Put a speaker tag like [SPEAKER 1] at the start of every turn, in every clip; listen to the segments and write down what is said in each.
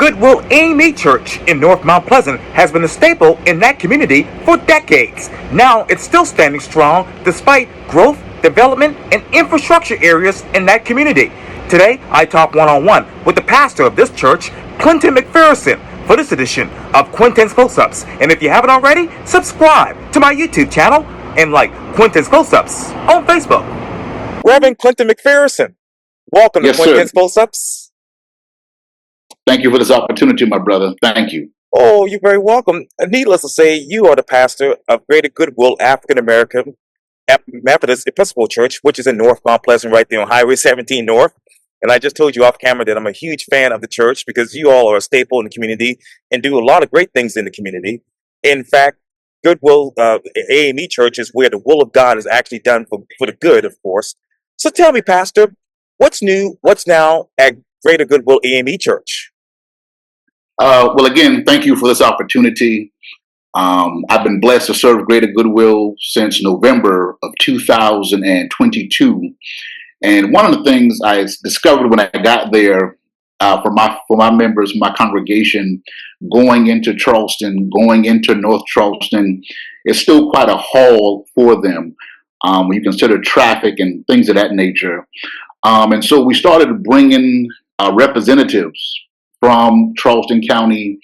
[SPEAKER 1] Goodwill AME Church in North Mount Pleasant has been a staple in that community for decades. Now it's still standing strong despite growth, development, and infrastructure areas in that community. Today, I talk one-on-one with the pastor of this church, Quintin McPherson, for this edition of Quintin's Close-Ups. And if you haven't already, subscribe to my YouTube channel and like Quintin's Close-Ups on Facebook. Reverend Quintin McPherson, welcome
[SPEAKER 2] Yes,
[SPEAKER 1] to Quintin's
[SPEAKER 2] sir.
[SPEAKER 1] Close-Ups.
[SPEAKER 2] Thank you for this opportunity, my brother. Thank you.
[SPEAKER 1] Oh, you're very welcome. Needless to say, you are the pastor of Greater Goodwill African American Methodist Episcopal Church, which is in North Mount Pleasant, right there on Highway 17 North. And I just told you off camera that I'm a huge fan of the church because you all are a staple in the community and do a lot of great things in the community. In fact, Goodwill AME Church is where the will of God is actually done for the good, of course. So tell me, Pastor, what's new, what's now at Greater Goodwill AME Church?
[SPEAKER 2] Well, again, thank you for this opportunity. I've been blessed to serve Greater Goodwill since November of 2022. And one of the things I discovered when I got there for my members, my congregation, going into Charleston, going into North Charleston, is still quite a haul for them when you consider traffic and things of that nature. And so we started bringing representatives from Charleston County,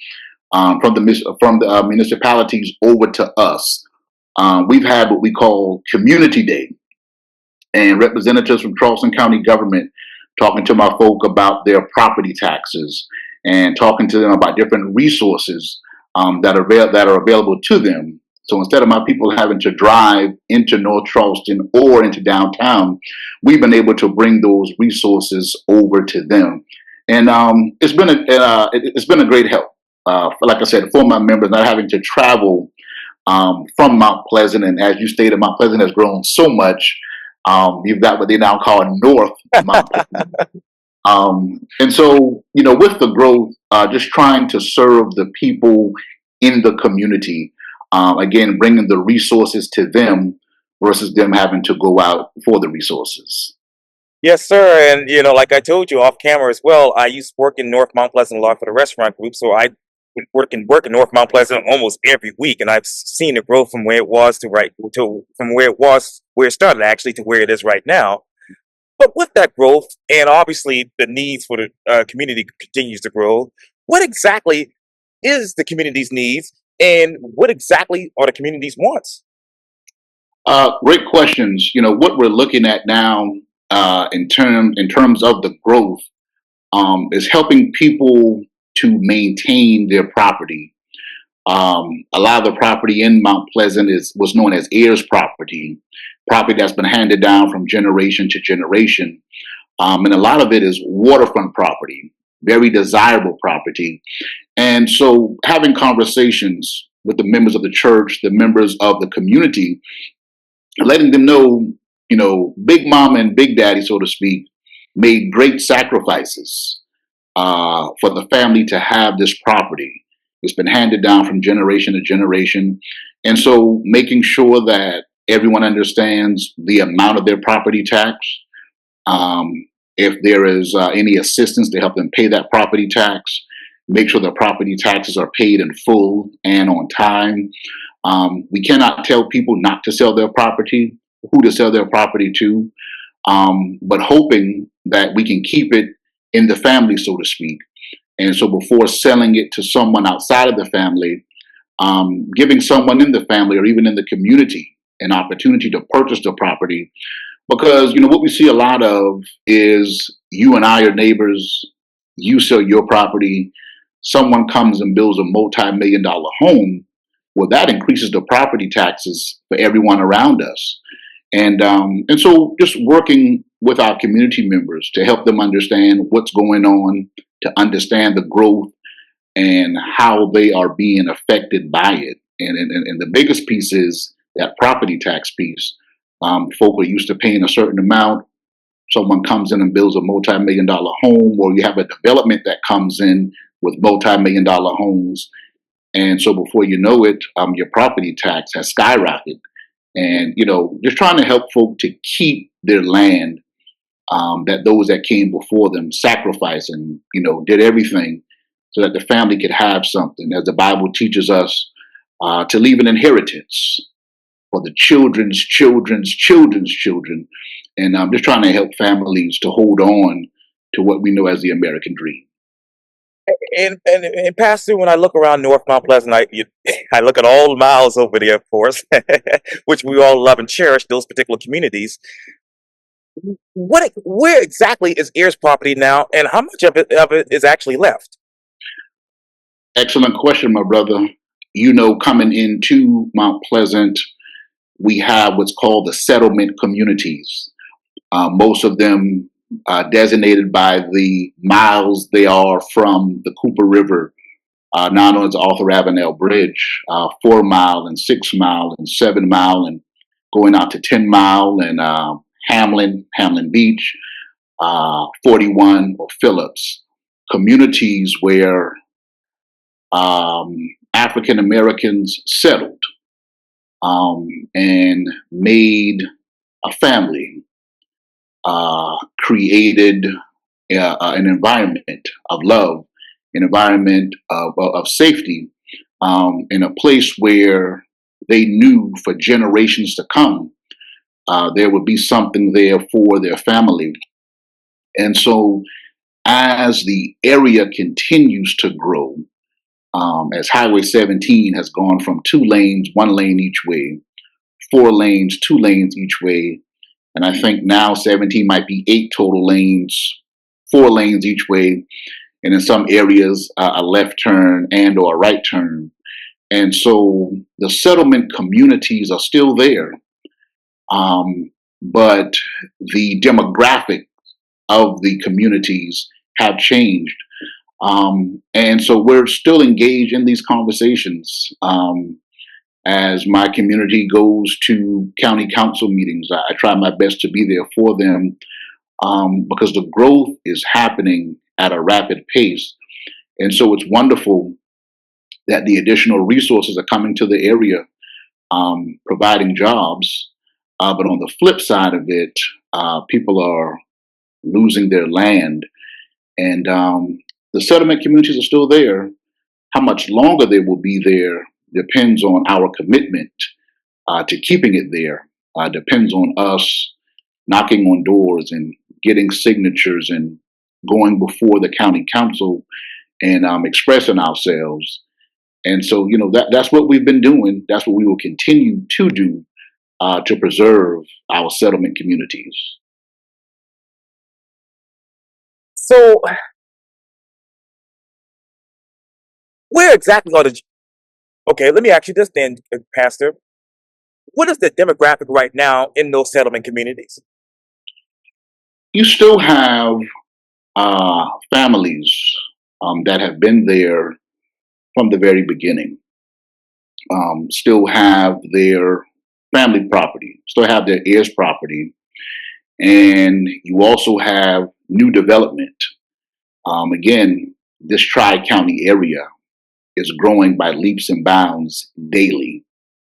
[SPEAKER 2] from the municipalities over to us. We've had what we call Community Day, and representatives from Charleston County government talking to my folk about their property taxes and talking to them about different resources that are available to them. So instead of my people having to drive into North Charleston or into downtown, we've been able to bring those resources over to them, and it's been a great help. Like I said, for my members not having to travel from Mount Pleasant, and as you stated, Mount Pleasant has grown so much. You've got what they now call North Mount Pleasant. And so, with the growth, just trying to serve the people in the community, again, bringing the resources to them versus them having to go out for the resources.
[SPEAKER 1] Yes, sir. And, like I told you off camera as well, I used to work in North Mount Pleasant a lot for the restaurant group. So I would work in North Mount Pleasant almost every week. And I've seen it grow from where it was where it started actually to where it is right now. But with that growth, and obviously the needs for the community continues to grow, what exactly is the community's needs and what exactly are the community's wants?
[SPEAKER 2] Great questions. What we're looking at now in terms of the growth is helping people to maintain their property. A lot of the property in Mount Pleasant was known as heirs property that's been handed down from generation to generation. And a lot of it is waterfront property, very desirable property. And so having conversations with the members of the church, the members of the community, letting them know, Big Mama and Big Daddy, so to speak, made great sacrifices for the family to have this property. It's been handed down from generation to generation. And so making sure that everyone understands the amount of their property tax, if there is any assistance to help them pay that property tax, make sure the property taxes are paid in full and on time. We cannot tell people not to sell their property, who to sell their property to, but hoping that we can keep it in the family, so to speak. And so before selling it to someone outside of the family, giving someone in the family or even in the community an opportunity to purchase the property. Because, what we see a lot of is you and I are neighbors, you sell your property, someone comes and builds a multi-million-dollar home. Well, that increases the property taxes for everyone around us. And so just working with our community members to help them understand what's going on, to understand the growth and how they are being affected by it. And the biggest piece is that property tax piece. Folk are used to paying a certain amount. Someone comes in and builds a multi-million-dollar home, or you have a development that comes in with multi-million-dollar homes. And so before you know it, your property tax has skyrocketed. And, just trying to help folk to keep their land that those that came before them sacrificed and, did everything so that the family could have something, as the Bible teaches us to leave an inheritance for the children's children's children's children. And I'm just trying to help families to hold on to what we know as the American dream.
[SPEAKER 1] And Pastor, when I look around North Mount Pleasant, I look at all the miles over there, of course, which we all love and cherish those particular communities. Where exactly is Ayers property now, and how much of it is actually left?
[SPEAKER 2] Excellent question, my brother. Coming into Mount Pleasant, we have what's called the settlement communities. Most of them designated by the miles they are from the Cooper River, now known as the Arthur Avenel Bridge, 4 Mile and 6 Mile and 7 Mile, and going out to 10 Mile and Hamlin Beach, 41 or Phillips. Communities where African Americans settled and made a family, created an environment of love, an environment of safety, in a place where they knew for generations to come there would be something there for their family. And so, as the area continues to grow, as Highway 17 has gone from 2 lanes, 1 lane each way, 4 lanes, 2 lanes each way, and I think now 17 might be 8 total lanes, 4 lanes each way, and in some areas a left turn and or a right turn. And so the settlement communities are still there, but the demographic of the communities have changed. And so we're still engaged in these conversations. As my community goes to county council meetings, I try my best to be there for them, because the growth is happening at a rapid pace. And so it's wonderful that the additional resources are coming to the area, providing jobs. But on the flip side of it, people are losing their land. And the settlement communities are still there. How much longer they will be there depends on our commitment to keeping it there. Depends on us knocking on doors and getting signatures and going before the county council and expressing ourselves. And so, that's what we've been doing. That's what we will continue to do to preserve our settlement communities.
[SPEAKER 1] So, where exactly are the? Okay, let me ask you this then, Pastor. What is the demographic right now in those settlement communities?
[SPEAKER 2] You still have families that have been there from the very beginning, still have their family property, still have their heirs property, and you also have new development. Again, this tri-county area is growing by leaps and bounds daily.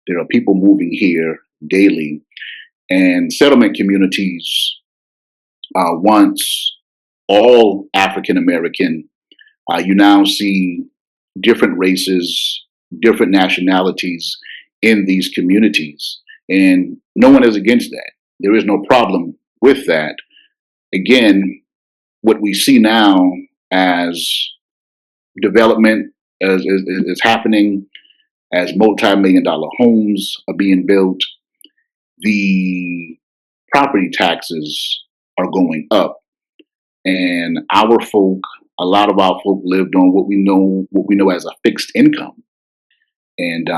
[SPEAKER 2] There are people moving here daily, and settlement communities, once all African American, you now see different races, different nationalities in these communities. And no one is against that. There is no problem with that. Again, what we see now as development is happening, as multi-million-dollar homes are being built, the property taxes are going up. And a lot of our folk lived on what we know as a fixed income, and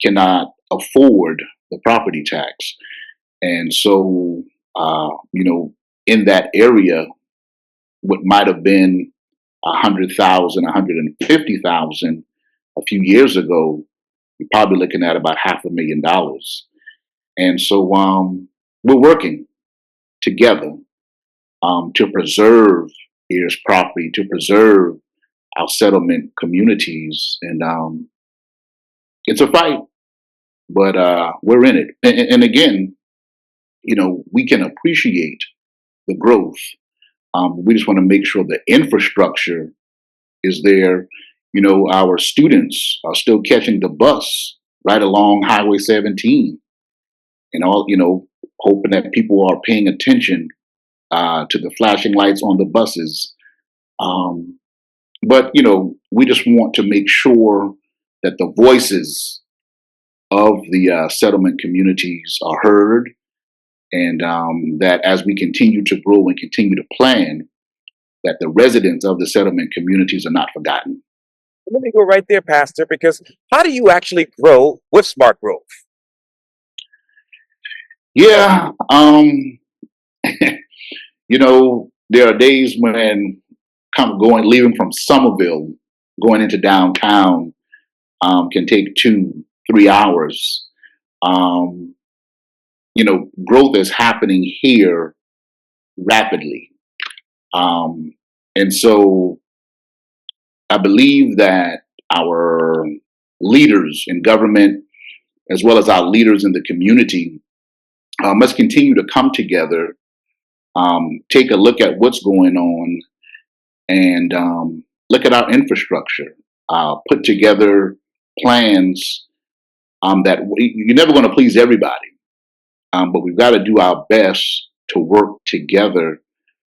[SPEAKER 2] cannot afford the property tax. And so, in that area, what might have been 100,000, 150,000 a few years ago, you're probably looking at about $500,000. And so, we're working together to preserve Ayers property, to preserve our settlement communities, and it's a fight, but we're in it. And again, we can appreciate the growth. We just want to make sure the infrastructure Is there, our students are still catching the bus right along Highway 17 and all, hoping that people are paying attention to the flashing lights on the buses. Um, but, we just want to make sure that the voices of the settlement communities are heard, and that as we continue to grow and continue to plan, that the residents of the settlement communities are not forgotten.
[SPEAKER 1] Let me go right there, Pastor, because how do you actually grow with smart growth?
[SPEAKER 2] Yeah, there are days when leaving from Somerville, going into downtown can take 2, 3 hours. Um, Growth is happening here rapidly. Um, and so I believe that our leaders in government, as well as our leaders in the community, must continue to come together, take a look at what's going on, and look at our infrastructure, put together plans you're never going to please everybody, but we've got to do our best to work together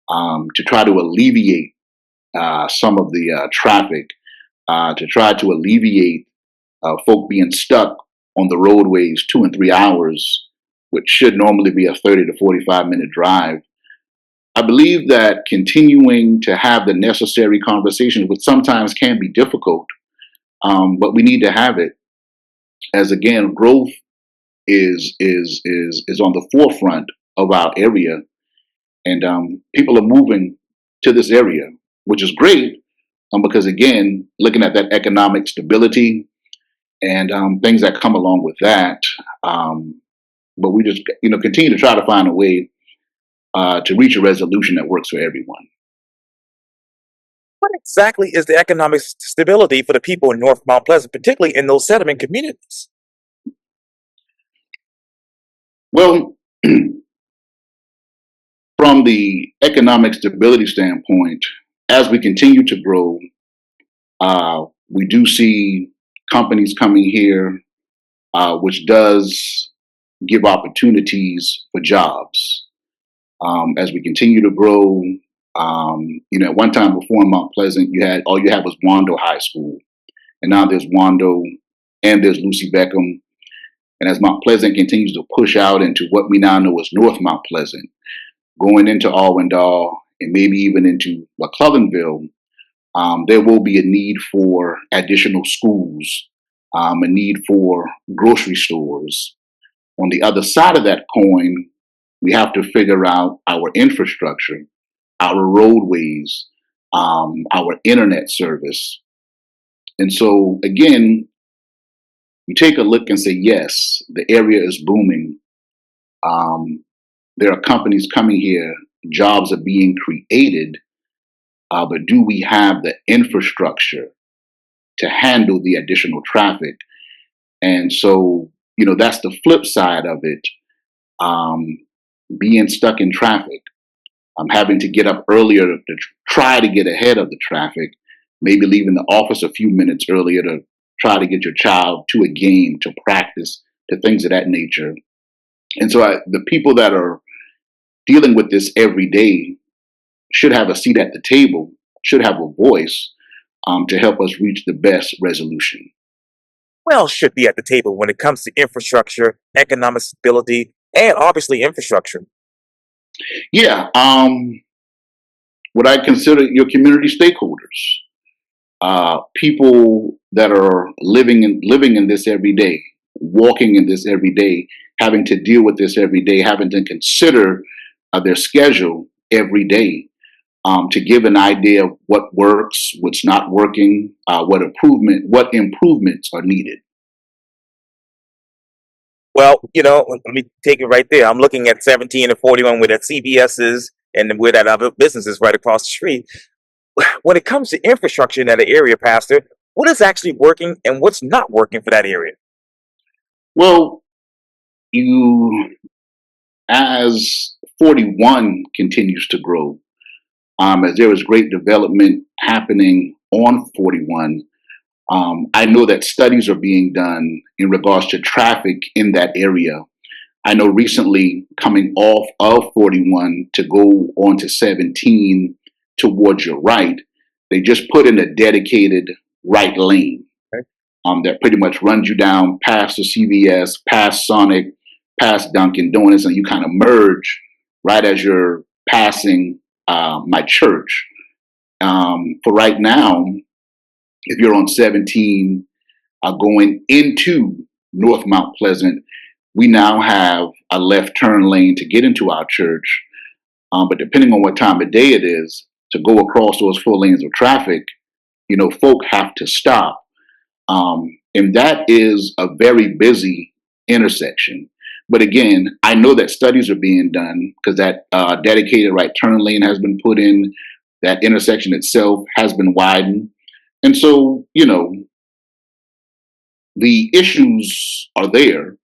[SPEAKER 2] to try to alleviate some of the traffic, to try to alleviate folk being stuck on the roadways 2 and 3 hours, which should normally be a 30 to 45-minute drive. I believe that continuing to have the necessary conversations, which sometimes can be difficult, but we need to have it, as again, growth is on the forefront of our area, and people are moving to this area, which is great, because again, looking at that economic stability and things that come along with that. Um, but we just continue to try to find a way to reach a resolution that works for everyone.
[SPEAKER 1] What exactly is the economic stability for the people in North Mount Pleasant, particularly in those settlement communities?
[SPEAKER 2] Well, from the economic stability standpoint, as we continue to grow, we do see companies coming here, which does give opportunities for jobs. As we continue to grow, at one time before in Mount Pleasant, all you had was Wando High School, and now there's Wando and there's Lucy Beckham. And as Mount Pleasant continues to push out into what we now know as North Mount Pleasant, going into Allwendale and maybe even into McClellanville, there will be a need for additional schools, a need for grocery stores. On the other side of that coin, we have to figure out our infrastructure, our roadways, our internet service. And so, again, you take a look and say, yes, the area is booming. Um, there are companies coming here, jobs are being created, but do we have the infrastructure to handle the additional traffic? And so, that's the flip side of it. Um, Being stuck in traffic, having to get up earlier to try to get ahead of the traffic, maybe leaving the office a few minutes earlier to try to get your child to a game, to practice, to things of that nature. And so the people that are dealing with this every day should have a seat at the table, should have a voice to help us reach the best resolution.
[SPEAKER 1] Well, should be at the table when it comes to infrastructure, economic stability, and obviously infrastructure.
[SPEAKER 2] Yeah, what I consider your community stakeholders, people that are living in this every day, walking in this every day, having to deal with this every day, having to consider their schedule every day, to give an idea of what works, what's not working, what improvements are needed.
[SPEAKER 1] Well, let me take it right there. I'm looking at 17 and 41 where that CVS is and where that other business is right across the street. When it comes to infrastructure in that area, Pastor, what is actually working and what's not working for that area?
[SPEAKER 2] Well, you as 41 continues to grow, as there is great development happening on 41. I know that studies are being done in regards to traffic in that area. I know recently coming off of 41 to go on to 17 towards your right, they just put in a dedicated right lane
[SPEAKER 1] Okay.
[SPEAKER 2] that pretty much runs you down past the CVS, past Sonic, past Dunkin' Donuts, and you kind of merge right as you're passing my church. For right now, if you're on 17 going into North Mount Pleasant, we now have a left turn lane to get into our church. But depending on what time of day it is, to go across those 4 lanes of traffic, folk have to stop. And that is a very busy intersection. But again, I know that studies are being done because that dedicated right turn lane has been put in. That intersection itself has been widened. And so, the issues are there.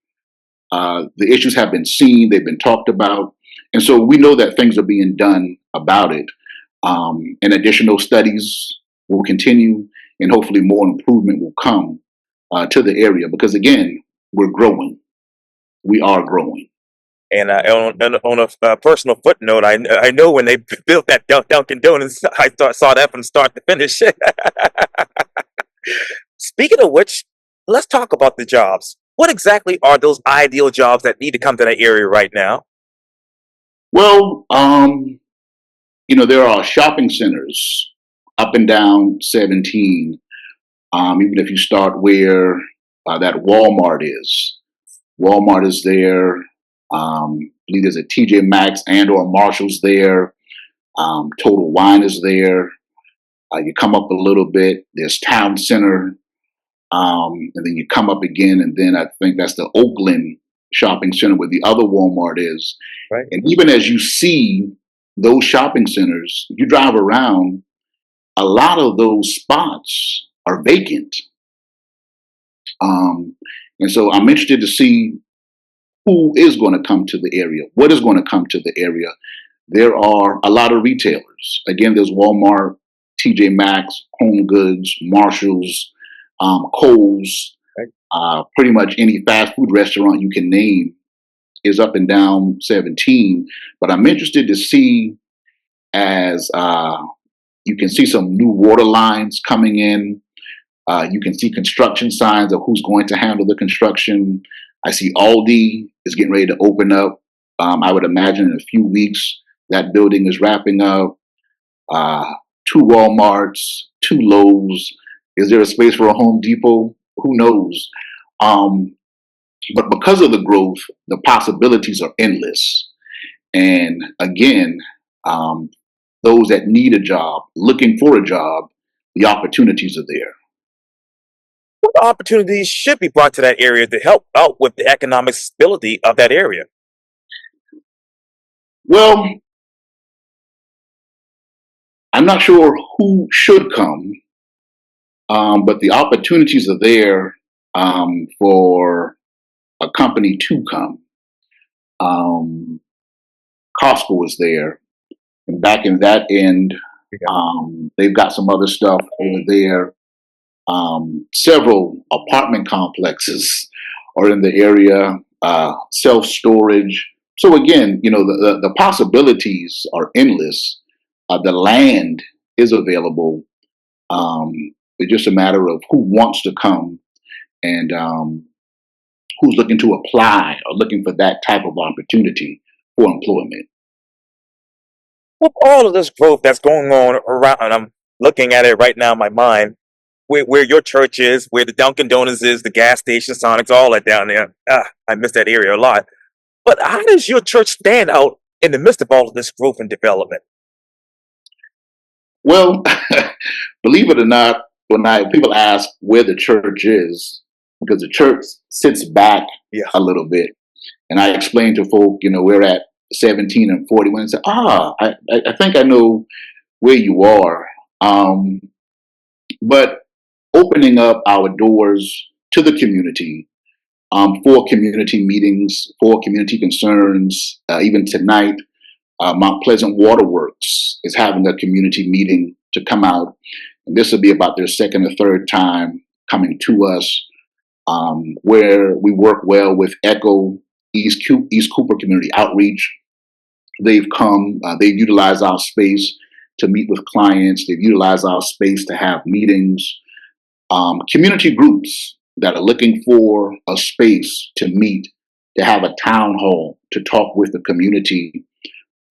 [SPEAKER 2] The issues have been seen, they've been talked about. And so we know that things are being done about it. And additional studies will continue, and hopefully more improvement will come to the area because, again, we're growing. We are growing.
[SPEAKER 1] And on a personal footnote, I know when they built that Dunkin' Donuts, saw that from start to finish. Speaking of which, let's talk about the jobs. What exactly are those ideal jobs that need to come to that area right now?
[SPEAKER 2] Well, there are shopping centers up and down 17. Even if you start where that Walmart is there. I believe there's a TJ Maxx and or Marshall's there. Total Wine is there. You come up a little bit. There's Town Center, and then you come up again, and then I think that's the Oakland Shopping Center where the other Walmart is.
[SPEAKER 1] Right.
[SPEAKER 2] And even as you see those shopping centers, you drive around, a lot of those spots are vacant. And so I'm interested to see who is going to come to the area, what is going to come to the area. There are a lot of retailers. Again, there's Walmart, TJ Maxx, Home Goods, Marshalls, Kohl's, pretty much any fast food restaurant you can name is up and down 17. But I'm interested to see as you can see some new water lines coming in. You can see construction signs of who's going to handle the construction. I see Aldi is getting ready to open up. I would imagine in a few weeks that building is wrapping up. 2 Walmarts, 2 Lowe's. Is there a space for a Home Depot? Who knows? But because of the growth, the possibilities are endless. And again, those that need a job, looking for a job, the opportunities are there.
[SPEAKER 1] What opportunities should be brought to that area to help out with the economic stability of that area?
[SPEAKER 2] Well, I'm not sure who should come, but the opportunities are there for a company to come. Costco is there. And back in that end, they've got some other stuff over there. Several apartment complexes are in the area, self-storage. So again, the possibilities are endless. The land is available. It's just a matter of who wants to come and who's looking to apply or looking for that type of opportunity for employment.
[SPEAKER 1] With all of this growth that's going on around, and I'm looking at it right now in my mind, where your church is, where the Dunkin' Donuts is, the gas station, Sonic's, all that down there. I miss that area a lot. But how does your church stand out in the midst of all of this growth and development?
[SPEAKER 2] Well, believe it or not, when people ask where the church is, because the church sits back a little bit, and I explain to folk, we're at 17 and 41, and say, I think I know where you are. But opening up our doors to the community for community meetings, for community concerns, even tonight, Mount Pleasant Waterworks is having a community meeting to come out And this will be about their second or third time coming to us, where we work well with ECHO, East Cooper Community Outreach. They've come, they've utilized our space to meet with clients. They've utilized our space to have meetings. Community groups that are looking for a space to meet, to have a town hall, to talk with the community,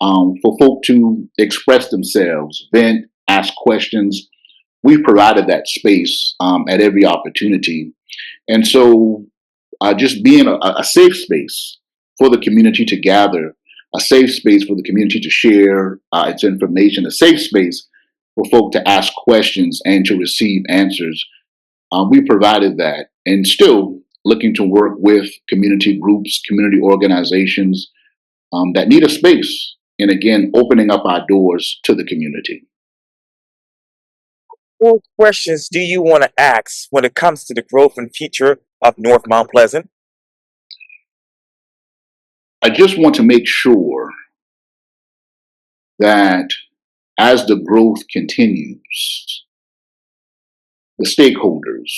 [SPEAKER 2] for folk to express themselves, vent, ask questions. We've provided that space at every opportunity. And so just being a safe space for the community to gather, a safe space for the community to share its information, a safe space for folk to ask questions and to receive answers. We provided that, and still looking to work with community groups, community organizations that need a space. And again, opening up our doors to the community.
[SPEAKER 1] What questions do you want to ask when it comes to the growth and future of North Mount Pleasant?
[SPEAKER 2] I just want to make sure that as the growth continues, the stakeholders,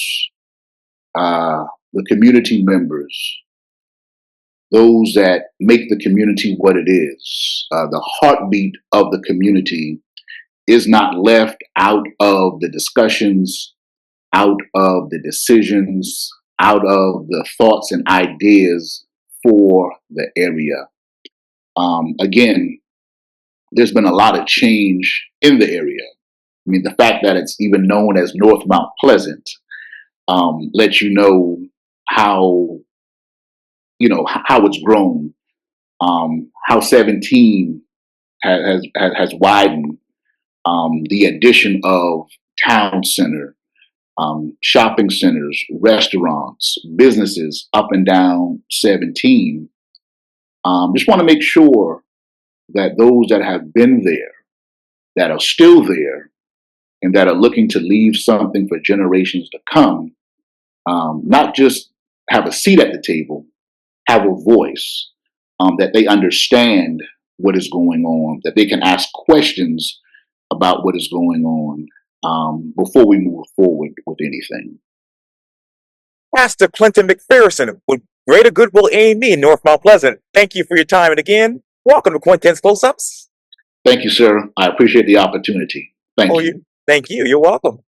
[SPEAKER 2] the community members, those that make the community what it is, the heartbeat of the community is not left out of the discussions, out of the decisions, out of the thoughts and ideas for the area. Again, there's been a lot of change in the area. I mean, the fact that it's even known as North Mount Pleasant lets you know how how it's grown, how 17 has widened, the addition of town center, shopping centers, restaurants, businesses up and down 17. Just want to make sure that those that have been there, that are still there, and that are looking to leave something for generations to come, not just have a seat at the table, have a voice, that they understand what is going on, that they can ask questions about what is going on before we move forward with anything.
[SPEAKER 1] Pastor Quintin McPherson with Greater Goodwill AME in North Mount Pleasant. Thank you for your time. And again, welcome to Quintin's Close-Ups.
[SPEAKER 2] Thank you, sir. I appreciate the opportunity. Thank you.
[SPEAKER 1] Thank you. You're welcome.